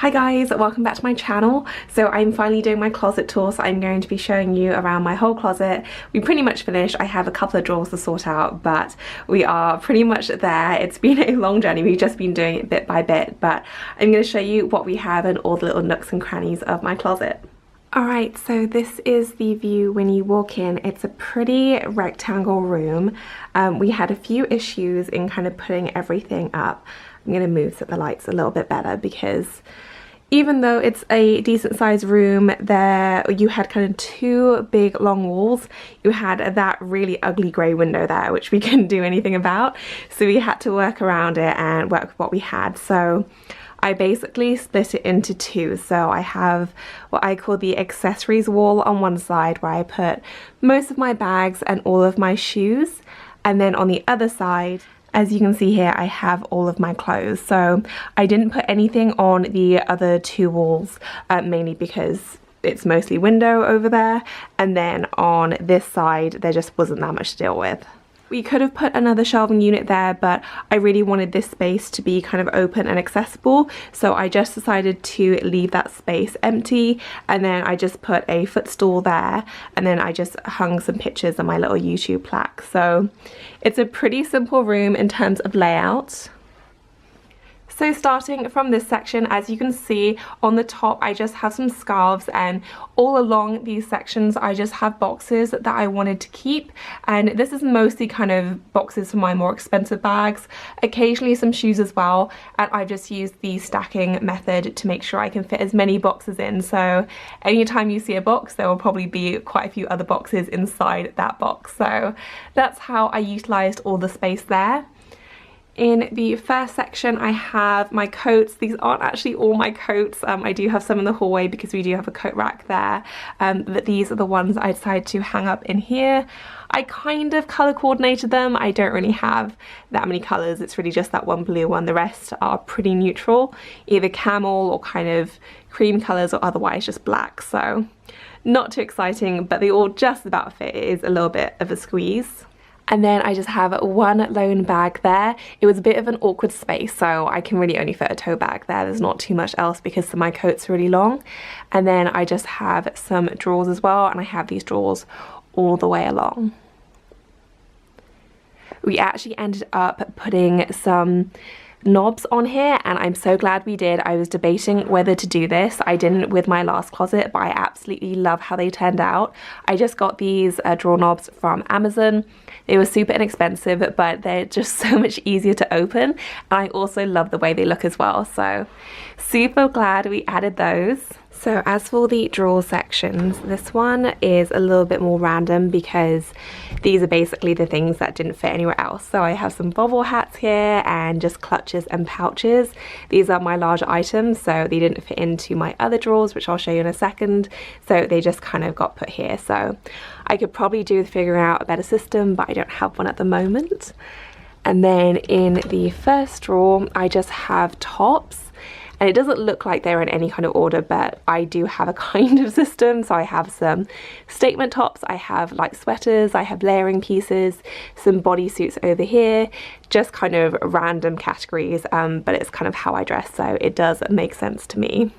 Hi guys, welcome back to my channel. So I'm finally doing my closet tour, so I'm going to be showing you around my whole closet. We pretty much finished. I have a couple of drawers to sort out, but we are pretty much there. It's been a long journey. We've just been doing it bit by bit, but I'm going to show you what we have and all the little nooks and crannies of my closet. Alright, so this is the view when you walk in. It's a pretty rectangle room. We had a few issues in kind of putting everything up. I'm going to move so the light's a little bit better, because even though it's a decent sized room, there you had kind of two big long walls. You had that really ugly grey window there, which we couldn't do anything about. So we had to work around it and work with what we had. So I basically split it into two. So I have what I call the accessories wall on one side, where I put most of my bags and all of my shoes. And then on the other side, as you can see here, I have all of my clothes. So I didn't put anything on the other two walls, mainly because it's mostly window over there. And then on this side, there just wasn't that much to deal with. We could have put another shelving unit there, but I really wanted this space to be kind of open and accessible. So I just decided to leave that space empty, and then I just put a footstool there, and then I just hung some pictures on my little YouTube plaque. So it's a pretty simple room in terms of layout. So starting from this section, as you can see on the top, I just have some scarves, and all along these sections I just have boxes that I wanted to keep, and this is mostly kind of boxes for my more expensive bags, occasionally some shoes as well, and I've just used the stacking method to make sure I can fit as many boxes in. So anytime you see a box, there will probably be quite a few other boxes inside that box. So that's how I utilized all the space there. In the first section, I have my coats. These aren't actually all my coats. I do have some in the hallway because we do have a coat rack there. But these are the ones I decided to hang up in here. I kind of colour coordinated them. I don't really have that many colours. It's really just that one blue one. The rest are pretty neutral, either camel or kind of cream colours, or otherwise just black. So not too exciting, but they all just about fit. It is a little bit of a squeeze. And then I just have one lone bag there. It was a bit of an awkward space, so I can really only fit a tote bag there. There's not too much else because my coat's really long. And then I just have some drawers as well, and I have these drawers all the way along. We actually ended up putting some knobs on here, and I'm so glad we did. I was debating whether to do this. I didn't with my last closet, but I absolutely love how they turned out. I just got these drawer knobs from Amazon. They were super inexpensive, but they're just so much easier to open, and I also love the way they look as well. So super glad we added those. So as for the drawer sections, this one is a little bit more random because these are basically the things that didn't fit anywhere else. So I have some bobble hats here and just clutches and pouches. These are my larger items, so they didn't fit into my other drawers, which I'll show you in a second. So they just kind of got put here. So I could probably do with figuring out a better system, but I don't have one at the moment. And then in the first drawer, I just have tops. And it doesn't look like they're in any kind of order, but I do have a kind of system. So I have some statement tops, I have like sweaters, I have layering pieces, some bodysuits over here, just kind of random categories, but it's kind of how I dress, so it does make sense to me.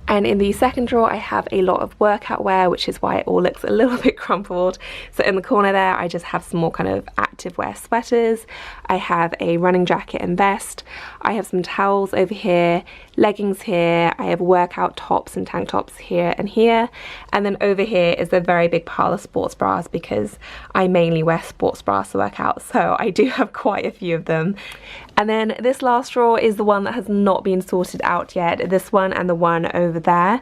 And in the second drawer, I have a lot of workout wear, which is why it all looks a little bit crumpled. So in the corner there, I just have some more kind of activewear sweaters. I have a running jacket and vest. I have some towels over here, leggings here. I have workout tops and tank tops here and here. And then over here is a very big pile of sports bras because I mainly wear sports bras to work out. So I do have quite a few of them. And then this last drawer is the one that has not been sorted out yet. This one and the one over there.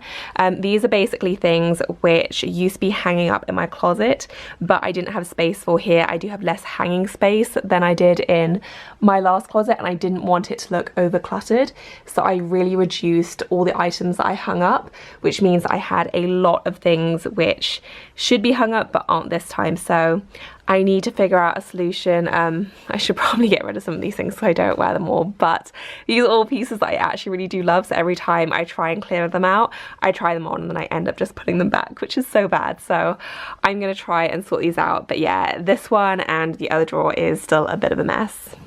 These are basically things which used to be hanging up in my closet, but I didn't have space for here. I do have less hanging space than I did in my last closet, and I didn't want it to look over cluttered. So I really reduced all the items that I hung up, which means I had a lot of things which should be hung up but aren't this time. So I need to figure out a solution. I should probably get rid of some of these things so I don't wear them all, but these are all pieces that I actually really do love, so every time I try and clear them out, I try them on and then I end up just putting them back, which is so bad. So I'm gonna try and sort these out, but yeah, this one and the other drawer is still a bit of a mess.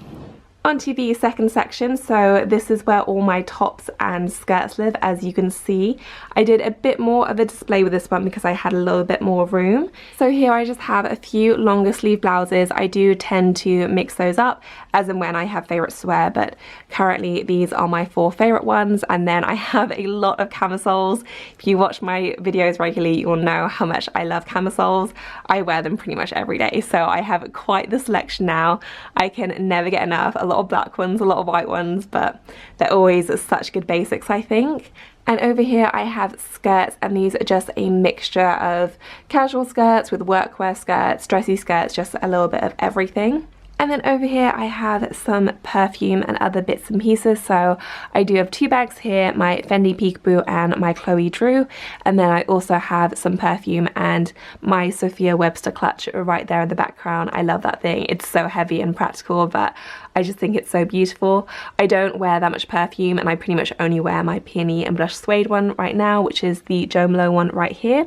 Onto the second section, so this is where all my tops and skirts live, as you can see. I did a bit more of a display with this one because I had a little bit more room. So here I just have a few longer sleeve blouses. I do tend to mix those up as and when I have favourites to wear, but currently these are my 4 favourite ones, and then I have a lot of camisoles. If you watch my videos regularly, you'll know how much I love camisoles. I wear them pretty much every day, so I have quite the selection now. I can never get enough. A lot of black ones, a lot of white ones, but they're always such good basics, I think. And over here I have skirts, and these are just a mixture of casual skirts with workwear skirts, dressy skirts, just a little bit of everything. And then over here I have some perfume and other bits and pieces. So I do have 2 bags here, my Fendi Peekaboo and my Chloe Drew. And then I also have some perfume and my Sophia Webster clutch right there in the background. I love that thing. It's so heavy and practical, but I just think it's so beautiful. I don't wear that much perfume, and I pretty much only wear my Peony and Blush Suede one right now, which is the Jo Malone one right here.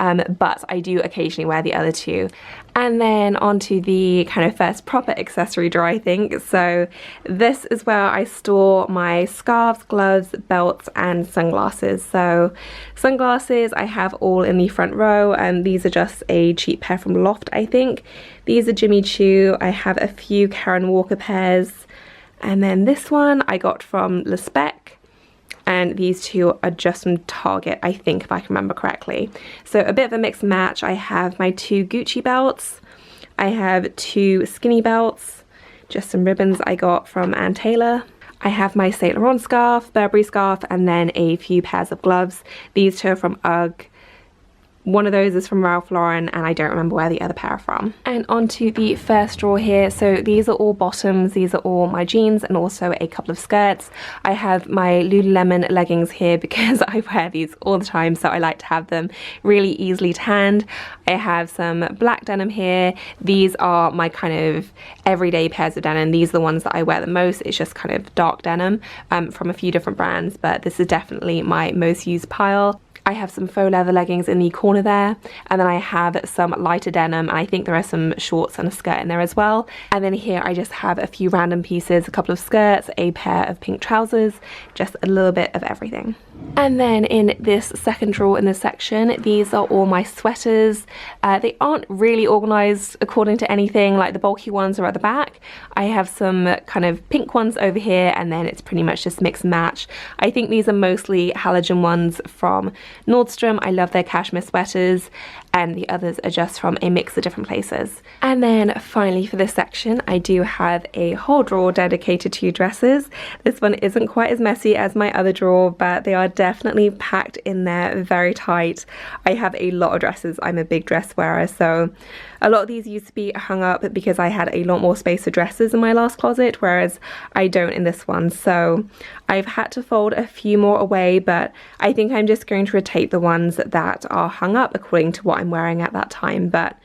But I do occasionally wear the other 2. And then onto the kind of first proper accessory drawer, I think. So this is where I store my scarves, gloves, belts and sunglasses. So sunglasses I have all in the front row, and these are just a cheap pair from Loft, I think. These are Jimmy Choo. I have a few Karen Walker pairs, and then this one I got from Le Spec. And these 2 are just from Target, I think, if I can remember correctly. So a bit of a mixed match. I have my 2 Gucci belts. I have 2 skinny belts. Just some ribbons I got from Ann Taylor. I have my Saint Laurent scarf, Burberry scarf, and then a few pairs of gloves. These 2 are from UGG. One of those is from Ralph Lauren, and I don't remember where the other pair are from. And onto the first drawer here. So these are all bottoms, these are all my jeans, and also a couple of skirts. I have my Lululemon leggings here because I wear these all the time, so I like to have them really easily tanned. I have some black denim here. These are my kind of everyday pairs of denim. These are the ones that I wear the most. It's just kind of dark denim from a few different brands, but this is definitely my most used pile. I have some faux leather leggings in the corner there, and then I have some lighter denim, and I think there are some shorts and a skirt in there as well. And then here I just have a few random pieces, a couple of skirts, a pair of pink trousers, just a little bit of everything. And then in this second drawer in this section, these are all my sweaters. They aren't really organised according to anything, like the bulky ones are at the back. I have some kind of pink ones over here, and then it's pretty much just mix and match. I think these are mostly halogen ones from Nordstrom. I love their cashmere sweaters, and the others are just from a mix of different places. And then finally for this section, I do have a whole drawer dedicated to dresses. This one isn't quite as messy as my other drawer, but they are definitely packed in there very tight. I have a lot of dresses. I'm a big dress wearer, so a lot of these used to be hung up because I had a lot more space for dresses in my last closet, whereas I don't in this one. So I've had to fold a few more away, but I think I'm just going to rotate the ones that are hung up according to what I'm wearing at that time. But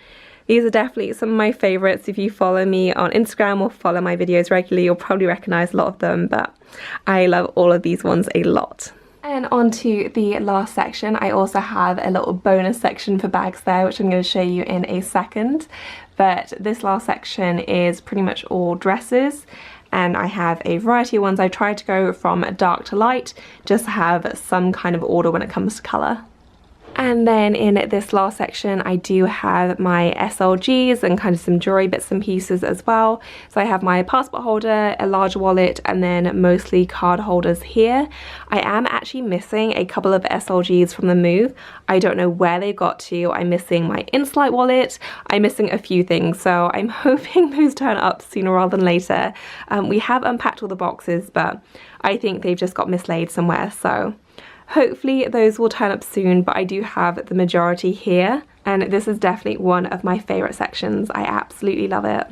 these are definitely some of my favorites. If you follow me on Instagram or follow my videos regularly, you'll probably recognize a lot of them, but I love all of these ones a lot. And onto the last section, I also have a little bonus section for bags there, which I'm going to show you in a second. But this last section is pretty much all dresses, and I have a variety of ones. I try to go from dark to light, just to have some kind of order when it comes to colour. And then in this last section, I do have my SLGs and kind of some jewelry bits and pieces as well. So I have my passport holder, a large wallet, and then mostly card holders here. I am actually missing a couple of SLGs from the move. I don't know where they got to. I'm missing my Insight wallet. I'm missing a few things, so I'm hoping those turn up sooner rather than later. We have unpacked all the boxes, but I think they've just got mislaid somewhere, so hopefully those will turn up soon. But I do have the majority here, and this is definitely one of my favourite sections. I absolutely love it.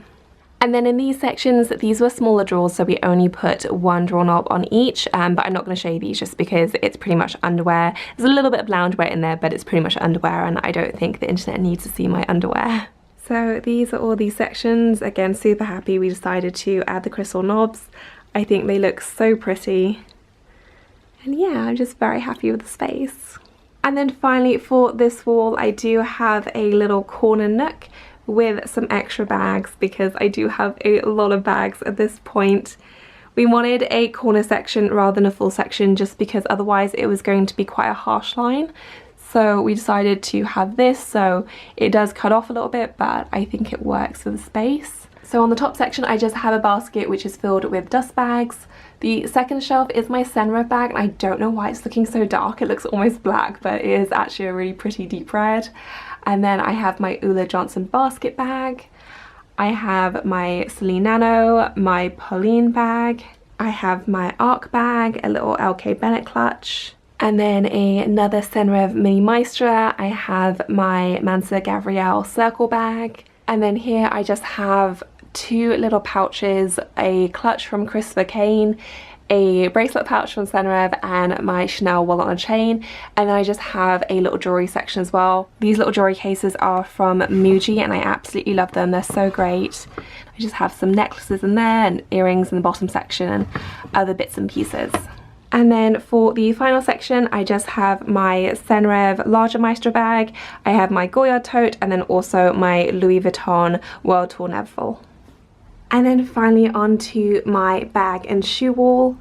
And then in these sections, these were smaller drawers, so we only put one drawer knob on each, but I'm not going to show you these just because it's pretty much underwear. There's a little bit of loungewear in there, but it's pretty much underwear, and I don't think the internet needs to see my underwear. So these are all these sections. Again, super happy we decided to add the crystal knobs. I think they look so pretty. And yeah, I'm just very happy with the space. And then finally for this wall, I do have a little corner nook with some extra bags because I do have a lot of bags at this point. We wanted a corner section rather than a full section just because otherwise it was going to be quite a harsh line. So we decided to have this, so it does cut off a little bit, but I think it works for the space. So on the top section I just have a basket which is filled with dust bags. The second shelf is my Senreve bag, and I don't know why it's looking so dark. It looks almost black, but it is actually a really pretty deep red. And then I have my Ulla Johnson basket bag. I have my Celine Nano, my Pauline bag. I have my Arc bag, a little LK Bennett clutch. And then another Senreve Mini Maestra. I have my Mansa Gavriel circle bag. And then here I just have two little pouches, a clutch from Christopher Kane, a bracelet pouch from Senreve, and my Chanel wallet on a chain. And then I just have a little jewelry section as well. These little jewelry cases are from Muji and I absolutely love them. They're so great. I just have some necklaces in there and earrings in the bottom section and other bits and pieces. And then for the final section I just have my Senreve larger Maestro bag, I have my Goyard tote, and then also my Louis Vuitton World Tour Neverfull. And then finally onto my bag and shoe wall.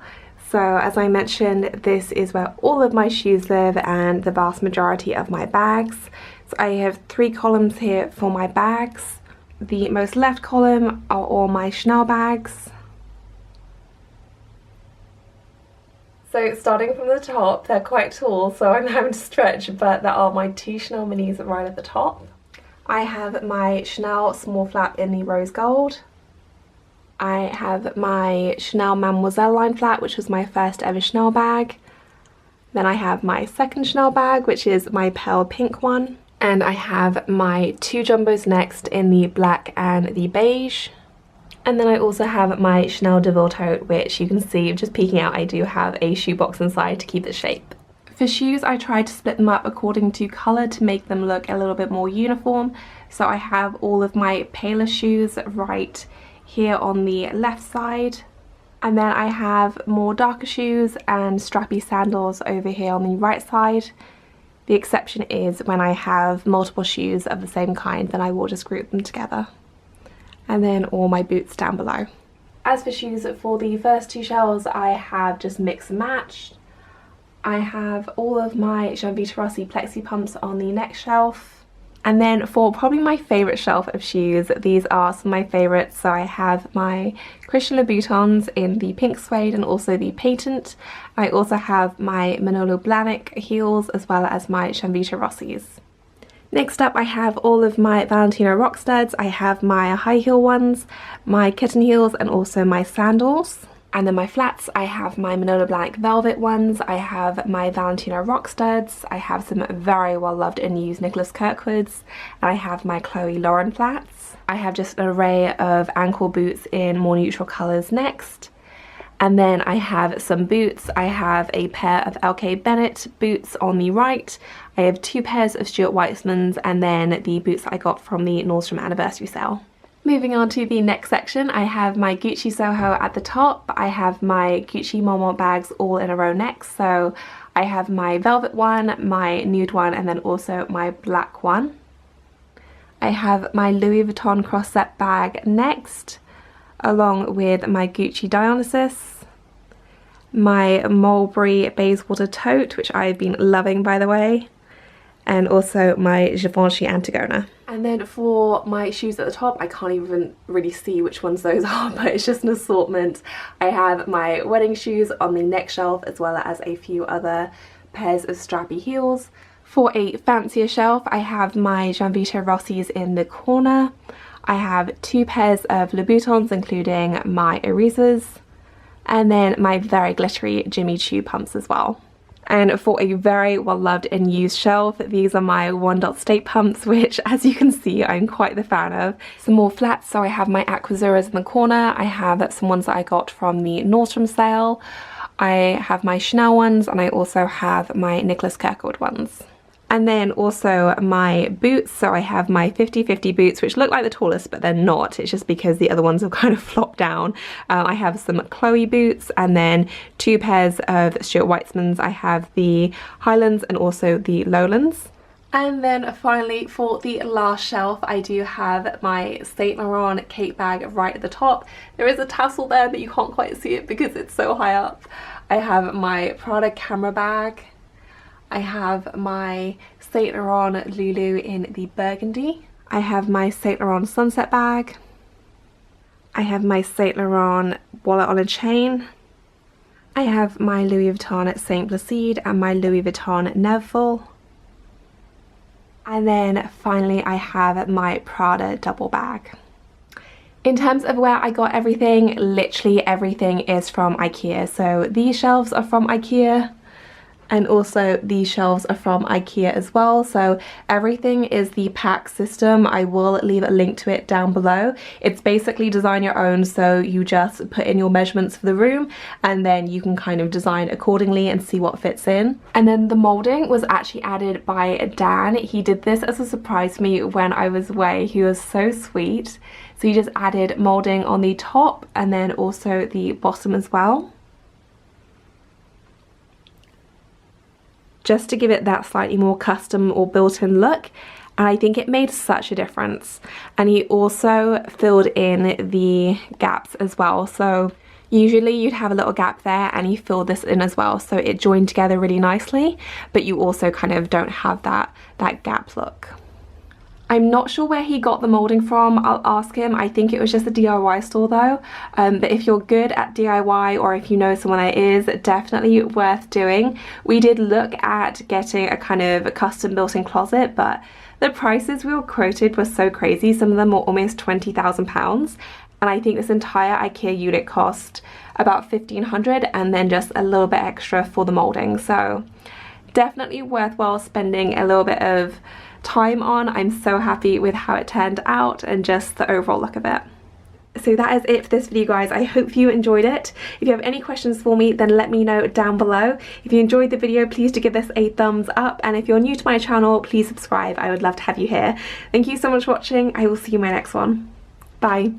So as I mentioned, this is where all of my shoes live and the vast majority of my bags. So I have 3 columns here for my bags. The most left column are all my Chanel bags. So starting from the top, they're quite tall, so I'm having to stretch, but there are my 2 Chanel minis right at the top. I have my Chanel small flap in the rose gold. I have my Chanel Mademoiselle line flat, which was my first ever Chanel bag. Then I have my second Chanel bag, which is my pale pink one. And I have my 2 jumbos next in the black and the beige. And then I also have my Chanel Deville tote, which you can see just peeking out. I do have a shoebox inside to keep its shape. For shoes, I tried to split them up according to colour to make them look a little bit more uniform. So I have all of my paler shoes right here on the left side, and then I have more darker shoes and strappy sandals over here on the right side. The exception is when I have multiple shoes of the same kind, then I will just group them together. And then all my boots down below. As for shoes, for the first 2 shelves I have just mix and matched. I have all of my Gianvita Rossi plexi pumps on the next shelf. And then for probably my favourite shelf of shoes, these are some of my favourites. So I have my Christian Louboutins in the pink suede and also the patent. I also have my Manolo Blahnik heels as well as my Gianvita Rossis. Next up I have all of my Valentino rock studs. I have my high heel ones, my kitten heels, and also my sandals. And then my flats, I have my Manolo Blahnik velvet ones, I have my Valentino rock studs, I have some very well loved and used Nicholas Kirkwoods, and I have my Chloe Lauren flats. I have just an array of ankle boots in more neutral colours next. And then I have some boots. I have a pair of LK Bennett boots on the right. I have 2 pairs of Stuart Weitzmans, and then the boots that I got from the Nordstrom anniversary sale. Moving on to the next section, I have my Gucci Soho at the top. I have my Gucci Marmont bags all in a row next. So I have my velvet one, my nude one, and then also my black one. I have my Louis Vuitton cross-set bag next, along with my Gucci Dionysus, my Mulberry Bayswater tote, which I've been loving by the way, and also my Givenchy Antigona. And then for my shoes at the top, I can't even really see which ones those are, but it's just an assortment. I have my wedding shoes on the next shelf as well as a few other pairs of strappy heels. For a fancier shelf, I have my Gianvita Rossis in the corner. I have 2 pairs of Louboutins, including my Orisas, and then my very glittery Jimmy Choo pumps as well. And for a very well loved and used shelf, these are my 1 State pumps, which as you can see I'm quite the fan of. Some more flats, so I have my Aquazuras in the corner, I have some ones that I got from the Nordstrom sale, I have my Chanel ones, and I also have my Nicholas Kirkwood ones. And then also my boots, so I have my 50-50 boots, which look like the tallest but they're not, it's just because the other ones have kind of flopped down. I have some Chloe boots, and then 2 pairs of Stuart Weitzmans. I have the Highlands and also the Lowlands. And then finally, for the last shelf, I do have my Saint Laurent cake bag right at the top. There is a tassel there, but you can't quite see it because it's so high up. I have my Prada camera bag. I have my Saint Laurent Lulu in the burgundy. I have my Saint Laurent sunset bag. I have my Saint Laurent wallet on a chain. I have my Louis Vuitton Saint Placide and my Louis Vuitton Neville. And then finally I have my Prada double bag. In terms of where I got everything, literally everything is from IKEA. So these shelves are from IKEA, and also these shelves are from IKEA as well. So everything is the pack system. I will leave a link to it down below. It's basically design your own, so you just put in your measurements for the room and then you can kind of design accordingly and see what fits in. And then the moulding was actually added by Dan. He did this as a surprise to me when I was away. He was so sweet. So he just added moulding on the top and then also the bottom as well, just to give it that slightly more custom or built-in look, and I think it made such a difference. And he also filled in the gaps as well, so usually you'd have a little gap there and he filled this in as well, so it joined together really nicely, but you also kind of don't have that gap look. I'm not sure where he got the moulding from. I'll ask him. I think it was just a DIY store though. But if you're good at DIY, or if you know someone that is, definitely worth doing. We did look at getting a kind of a custom built-in closet, but the prices we were quoted were so crazy. Some of them were almost £20,000. And I think this entire IKEA unit cost about $1,500 and then just a little bit extra for the moulding. So definitely worthwhile spending a little bit of time on. I'm so happy with how it turned out and just the overall look of it. So that is it for this video, guys. I hope you enjoyed it. If you have any questions for me, then let me know down below. If you enjoyed the video, please do give this a thumbs up, and if you're new to my channel, please subscribe. I would love to have you here. Thank you so much for watching. I will see you in my next one. Bye.